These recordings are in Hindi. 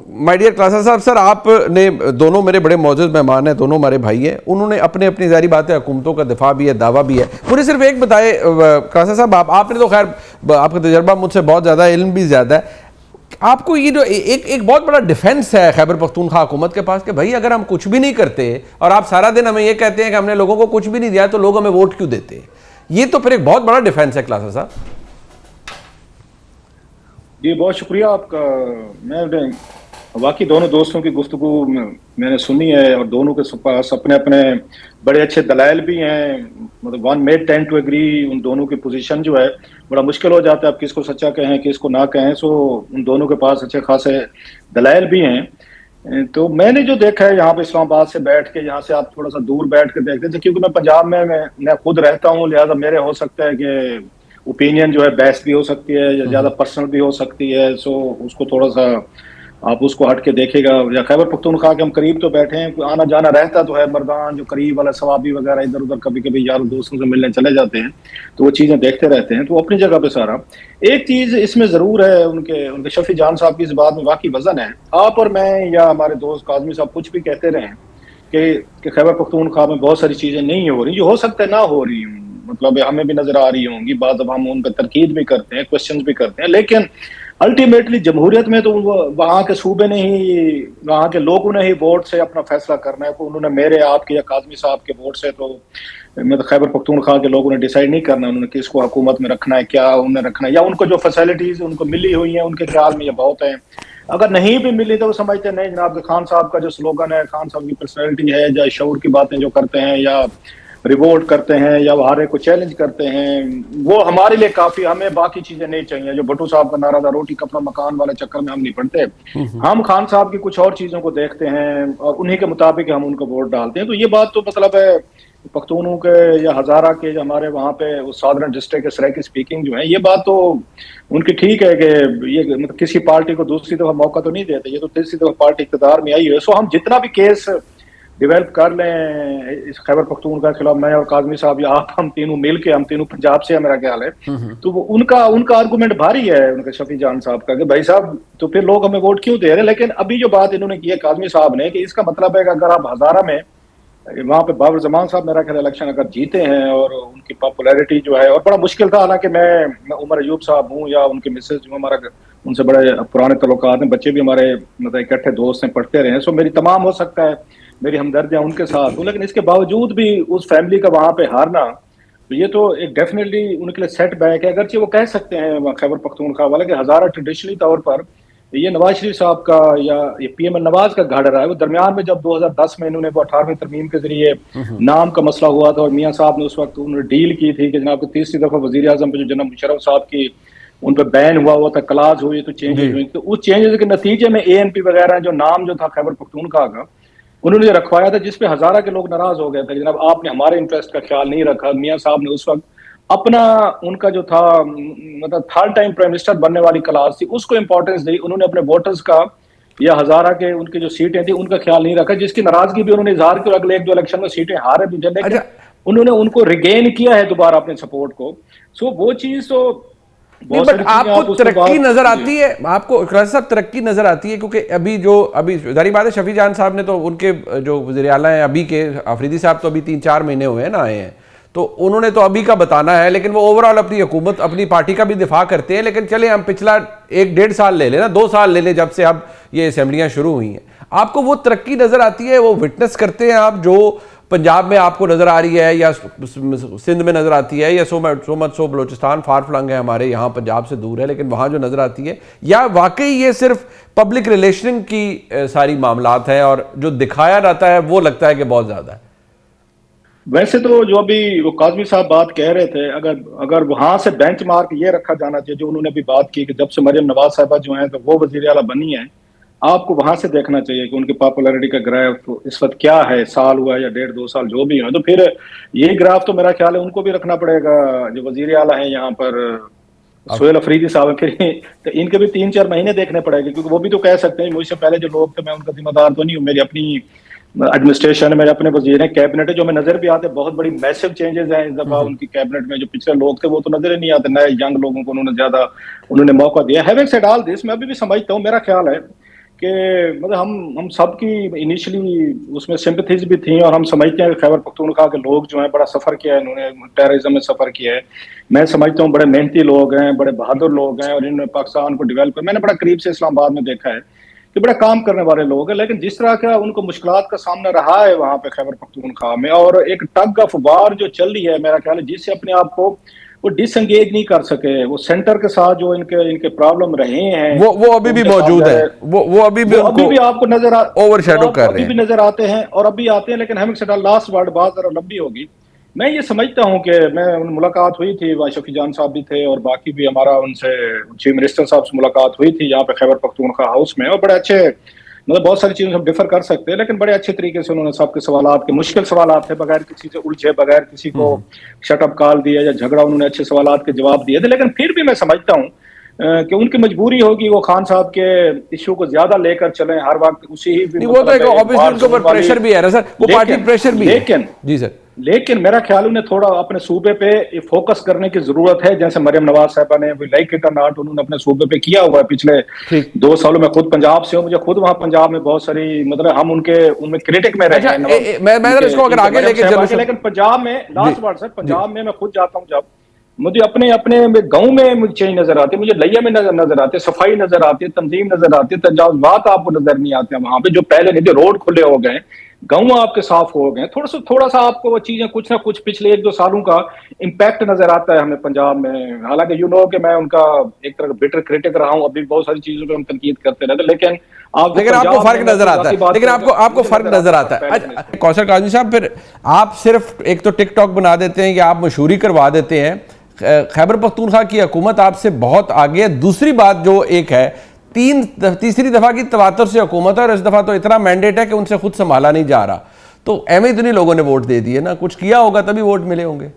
माय डियर क्लासा साहब, सर आपने, दोनों मेरे बड़े मौजूद मेहमान हैं, दोनों हमारे भाई हैं, उन्होंने अपने अपनी जारी बातें, हुकूमतों का दिफा भी है, दावा भी है। मुझे सिर्फ एक बताए क्लासा साहब, आपने तो खैर आपका तजर्बा मुझसे बहुत ज़्यादा है, इल्म भी ज़्यादा है, आपको ये जो एक बहुत बड़ा डिफेंस है खैबर पख्तूनख्वा हुकूमत के पास कि भाई अगर हम कुछ भी नहीं करते और आप सारा दिन हमें ये कहते हैं कि हमने लोगों को कुछ भी नहीं दिया तो लोग हमें वोट क्यों देते हैं, ये तो फिर एक बहुत बड़ा डिफेंस है क्लासा साहब। जी बहुत शुक्रिया आपका। मैं वाकई दोनों दोस्तों की गुफ्तगू मैंने सुनी है और दोनों के पास अपने अपने बड़े अच्छे दलाइल भी हैं। मतलब one made tend to agree, उन दोनों की पोजीशन जो है बड़ा मुश्किल हो जाता है, आप किसको सच्चा कहें किसको ना कहें। सो उन दोनों के पास अच्छे खासे दलाइल भी हैं। तो मैंने जो देखा है यहाँ पे इस्लामाबाद से बैठ के, यहाँ से आप थोड़ा सा दूर बैठ के देखते थे, क्योंकि मैं पंजाब में मैं खुद रहता हूँ, लिहाजा मेरे हो सकता है कि ओपिनियन जो है बहस भी हो सकती है या ज़्यादा पर्सनल भी हो सकती है। सो उसको थोड़ा सा आप उसको हट के देखेगा। या खैबर पख्तूनख्वा के हम करीब तो बैठे हैं, आना जाना रहता तो है, मर्दान जो करीब वाला सवाबी वगैरह इधर उधर कभी कभी यारों दोस्तों से मिलने चले जाते हैं, तो वो चीज़ें देखते रहते हैं। तो अपनी जगह पे सारा एक चीज़ इसमें ज़रूर है, उनके उनके शफी जान साहब की इस बात में वाकई वजन है। आप और मैं या हमारे दोस्त काजमी साहब कुछ भी कहते रहे कि खैबर पख्तूनख्वा में बहुत सारी चीज़ें नहीं हो रही, जो हो सकता है ना हो रही हूँ, मतलब हमें भी नजर आ रही होंगी, बाद अब हम उन पर तरकीद भी करते हैं, क्वेश्चंस भी करते हैं, लेकिन अल्टीमेटली जमहूरियत में तो वहाँ के सूबे ने ही, वहाँ के लोगों ने ही वोट से अपना फैसला करना है। तो उन्होंने मेरे आपके या काजमी साहब के वोट से तो मतलब खैबर पख्तूनख्वा के लोगों ने डिसाइड नहीं करना उन्होंने किसको हुकूमत में रखना है, क्या उन्हें रखना है, या उनको जो फैसिलिटीज उनको मिली हुई हैं उनके ख्याल में ये बहुत है। अगर नहीं भी मिली तो वो समझते नहीं जनाब खान साहब का जो स्लोगन है, खान साहब की पर्सनैलिटी है, या शऊर की बातें जो करते हैं, या रिवोल्ट करते हैं, या हारे को चैलेंज करते हैं, वो हमारे लिए काफी, हमें बाकी चीजें नहीं चाहिए। जो भट्टू साहब का नारा था रोटी कपड़ा मकान वाले चक्कर में हम नहीं पड़ते, हम खान साहब की कुछ और चीजों को देखते हैं और उन्हीं के मुताबिक हम उनको वोट डालते हैं। तो ये बात तो मतलब है पख्तूनों के या हजारा के जो हमारे वहाँ पे साधारण डिस्ट्रिक्ट के सराय की स्पीकिंग जो है, ये बात तो उनकी ठीक है कि ये मतलब किसी पार्टी को दूसरी दफा मौका तो नहीं देते, ये तो तीसरी दफा पार्टी इक़्तिदार में आई है। सो हम जितना भी केस डेवलप कर लें इस खैबर पख्तूनख्वा के खिलाफ, मैं और काजमी साहब या आप, हम तीनों मिल के, हम तीनों पंजाब से है मेरा ख्याल है, तो वो उनका आर्गूमेंट भारी है उनके शफी जान साहब का कि भाई साहब तो फिर लोग हमें वोट क्यों दे रहे हैं। लेकिन अभी जो बात इन्होंने की है काजमी साहब ने कि इसका मतलब है कि अगर आप हजारा में वहाँ पे बाबर जमान साहब मेरा ख्याल इलेक्शन अगर जीते हैं और उनकी पॉपुलैरिटी जो है, और बड़ा मुश्किल था, हालांकि मैं उमर अयूब साहब हूँ या उनके मिसेज जो हमारा उनसे बड़े पुराने तल्लुकात हैं, बच्चे भी हमारे मतलब इकट्ठे दोस्त हैं, पढ़ते रहे हैं। सो मेरी तमाम हो सकता है मेरी हमदर्दियाँ उनके साथ हूँ, लेकिन इसके बावजूद भी उस फैमिली का वहाँ पे हारना, तो ये तो एक डेफिनेटली उनके लिए सेट बैक है। अगरचे वो कह सकते हैं खैबर पख्तूनख्वा वाले कि हजारा ट्रेडिशनली तौर पर ये नवाज शरीफ साहब का या ये पीएम नवाज का घाड़ा रहा है। वो दरमियान में जब 2010 में इन्होंने वो 18वीं तरमीम के जरिए नाम का मसला हुआ था और मियाँ साहब ने उस वक्त उन्होंने डील की थी कि जनाब तीसरी दफा वजीर आजम पे जो जनाब मुशर्रफ साहब की उन पर बैन हुआ था, क्लास हुई, तो चेंजेस हुई, तो उस चेंजेस के नतीजे में एएनपी वगैरह जो नाम जो था खैबर पख्तूनख्वा का उन्होंने रखवाया था, जिसपे हजारा के लोग नाराज हो गए थे, जनाब आपने हमारे इंटरेस्ट का ख्याल नहीं रखा। मियाँ साहब ने उस वक्त अपना उनका जो था मतलब थर्ड टाइम प्राइम मिनिस्टर बनने वाली क्लास थी उसको इंपॉर्टेंस दी, उन्होंने अपने वोटर्स का या हजारा के उनकी जो सीटें थी उनका ख्याल नहीं रखा, जिसकी नाराजगी भी उन्होंने इजहार की और अगले एक दो इलेक्शन में सीटें हारे भी, लेकिन उन्होंने उनको रिगेन किया है दोबारा अपने सपोर्ट को। सो वो चीज तो बट आपको तरक्की नजर आती है, आपको साहब तरक्की नजर आती है? क्योंकि अभी जारी बात है शफी जान साहब ने तो उनके जो वज़ीर आला हैं अभी के, आफरीदी साहब तो अभी 3-4 महीने हुए हैं ना आए हैं, तो उन्होंने तो अभी का बताना है, लेकिन वो ओवरऑल अपनी हुकूमत अपनी पार्टी का भी दिफा करते हैं। लेकिन चले हम पिछला 1-1.5 साल ले लें ना, 2 साल ले लें जब से अब ये असेंबलियां शुरू हुई हैं, आपको वो तरक्की नजर आती है, वो विटनेस करते हैं आप जो पंजाब में आपको नजर आ रही है या सिंध में नजर आती है या सो बलोचिस्तान फार फ्लंग है हमारे यहाँ पंजाब से दूर है, लेकिन वहाँ जो नजर आती है, या वाकई ये सिर्फ पब्लिक रिलेशनिंग की सारी मामलात है और जो दिखाया जाता है वो लगता है कि बहुत ज्यादा है? वैसे तो जो अभी वो काजमी साहब बात कह रहे थे, अगर वहां से बेंचमार्क ये रखा जाना चाहिए जो उन्होंने अभी बात की कि जब से मरियम नवाज साहबा जो है तो वो वजीर आला बनी है, आपको वहां से देखना चाहिए कि उनकी पॉपुलैरिटी का ग्राफ इस वक्त क्या है, साल हुआ या 1.5-2 साल जो भी है, तो फिर ये ग्राफ तो मेरा ख्याल है उनको भी रखना पड़ेगा जो वजीर आला है यहाँ पर सोहेल अफरीदी साहब, फिर तो इनके भी 3-4 महीने देखने पड़ेंगे, क्योंकि वो भी तो कह सकते हैं मुझसे पहले जो लोग थे मैं उनका जिम्मेदार तो नहीं हूँ, मेरी अपनी एडमिनिस्ट्रेशन है, मेरे अपने वजीर हैं, कैबिनेट है, जो हमें नजर भी आते हैं बहुत बड़ी मैसिव चेंजेस हैं इस दफा उनकी कैबिनेट में। जो पिछले लोग थे वो तो नजर ही नहीं आते, नए यंग लोगों को उन्होंने ज्यादा मौका दिया। हैविंग सेड ऑल दिस, मैं अभी भी समझता हूँ, मेरा ख्याल है कि मतलब हम सबकी इनिशियली उसमें सिंपथीज भी थी, और हम समझते हैं कि खैबर पख्तूनख्वा के लोग जो हैं बड़ा सफ़र किया है, इन्होंने टेररिज्म में सफ़र किया है। मैं समझता हूँ बड़े मेहनती लोग हैं, बड़े बहादुर लोग हैं, और इन्होंने पाकिस्तान को डेवलप, मैंने बड़ा करीब से इस्लामाबाद में देखा है कि बड़ा काम करने वाले लोग हैं। लेकिन जिस तरह का उनको मुश्किलात का सामना रहा है वहां पे खैबर पख्तूनख्वा में, और एक टग ऑफ वार जो चल रही है, मेरा ख्याल है जिससे अपने आप को वो डिसंगेज नहीं कर सके, वो सेंटर के साथ जो इनके इनके प्रॉब्लम रहे हैं वो अभी भी उनके मौजूद है, सामने, वो अभी भी वो अभी उनको भी आपको नजर ओवरशैडो कर रहे अभी भी हैं। नजर आते हैं, और अभी आते हैं। लेकिन हमें लास्ट वर्ड बात जरा लंबी होगी। मैं ये समझता हूँ कि मैं मुलाकात हुई थी, वहाँ शफी जान साहब भी थे, और बाकी भी हमारा उनसे चीफ मिनिस्टर साहब से मुलाकात हुई थी यहाँ पे खैबर पख्तूनख्वा हाउस में, और बड़े अच्छे, मतलब बहुत सारी चीजें हम डिफर कर सकते हैं, लेकिन बड़े अच्छे तरीके से उन्होंने सबके सवालात के, मुश्किल सवालात थे, बगैर किसी से उलझे, बगैर किसी को शटअप कॉल दिया या झगड़ा, उन्होंने अच्छे सवालात के जवाब दिए थे। लेकिन फिर भी मैं समझता हूँ कि उनकी मजबूरी होगी, वो खान साहब के इश्यू को ज्यादा लेकर चले हर वक्त, उसी ही नहीं, वो तो एक मतलब ऑब्वियसली उनके ऊपर प्रेशर भी है ना सर, वो पार्टी प्रेशर भी है। लेकिन जी सर। लेकिन मेरा ख्याल उन्हें थोड़ा अपने सूबे पे फोकस करने की जरूरत है। जैसे मरियम नवाज साहबा ने लाइक इट और नॉट उन्होंने अपने सूबे पे किया हुआ है पिछले ठीक। 2 सालों में। खुद पंजाब से हूँ, मुझे खुद वहां पंजाब में बहुत सारी, मतलब हम उनके उनमें क्रिटिक में रहे अच्छा, हैं मैं इसको अगर आगे लेके चलूं सर, लेकिन पंजाब में जी लास्ट वर्ड सर, जी पंजाब में मैं खुद जाता हूँ जब, मुझे अपने अपने गांव में मुझे चेंज नजर आती है, मुझे लैया में नजर आती है, सफाई नजर आती है, तंजीम नजर आती है, तजावुज़ात आपको नजर नहीं आते हैं वहां पे, जो पहले नहीं थे। रोड खुले हो गए, गांव आपके साफ हो गए, थोड़ा सा आपको वो चीजें कुछ ना कुछ पिछले 1-2 सालों का इम्पैक्ट नजर आता है हमें पंजाब में। हालांकि कि मैं उनका एक तरह का बिटर क्रिटिक रहा हूं, अभी बहुत सारी चीजों पे हम तनकीद करते रहते, लेकिन आपको फर्क नजर आता है, लेकिन आपको फर्क नजर आता है। है। अच्छा कौसर काजमी साहब, फिर आप सिर्फ एक तो टिकटॉक बना देते हैं या आप मशहूरी करवा देते हैं, खैबर पख्तूनख्वा की हुकूमत आपसे बहुत आगे है। दूसरी बात जो एक है, तीसरी दफा की तवातुर से हुकूमत है, और इस दफा तो इतना मैंडेट है कि उनसे खुद संभाला नहीं जा रहा, तो एम इतनी लोगों ने वोट दे दिए ना, कुछ किया होगा तभी वोट मिले होंगे।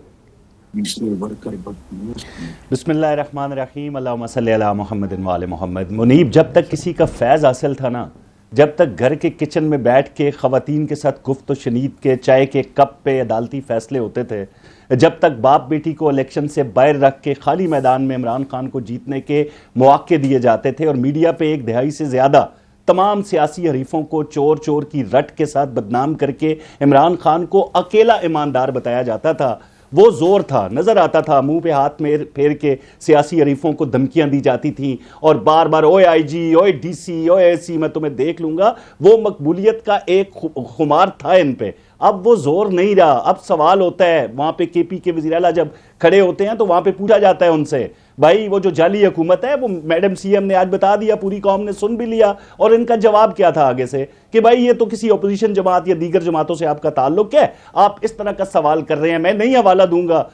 बिस्मिल्लाहिर्रहमानिर्रहीम, अल्लाहुम्मा सल्ली अला मुहम्मद व आले मुहम्मद। मुनीब, जब तक किसी का फैज़ हासिल था ना, जब तक घर के किचन में बैठ के ख़वातीन के साथ गुफ्त शनीद के चाय के कप पे अदालती फ़ैसले होते थे, जब तक बाप बेटी को इलेक्शन से बाहर रख के खाली मैदान में इमरान खान को जीतने के मौके दिए जाते थे, और मीडिया पे 1 दहाई से ज़्यादा तमाम सियासी हरीफों को चोर चोर की रट के साथ बदनाम करके इमरान खान को अकेला ईमानदार बताया जाता था, वो जोर था, नजर आता था। मुंह पे हाथ में फेर के सियासी हरीफों को धमकियां दी जाती थी, और बार बार ओए आईजी, ओए डीसी, ओए एसी, मैं तुम्हें देख लूंगा। वो मकबूलियत का एक खुमार था इन पे। अब वो जोर नहीं रहा। अब सवाल होता है, वहां पे केपी के वज़ीर आला जब खड़े होते हैं तो वहां पे पूछा जाता है उनसे, भाई वो जो जाली हुकूमत है, वो मैडम सीएम ने आज बता दिया, पूरी कौम ने सुन भी लिया, और इनका जवाब क्या था आगे से कि भाई ये तो किसी अपोजिशन जमात या दीगर जमातों से आपका ताल्लुक है, आप इस तरह का सवाल कर रहे हैं। मैं नहीं हवाला दूंगा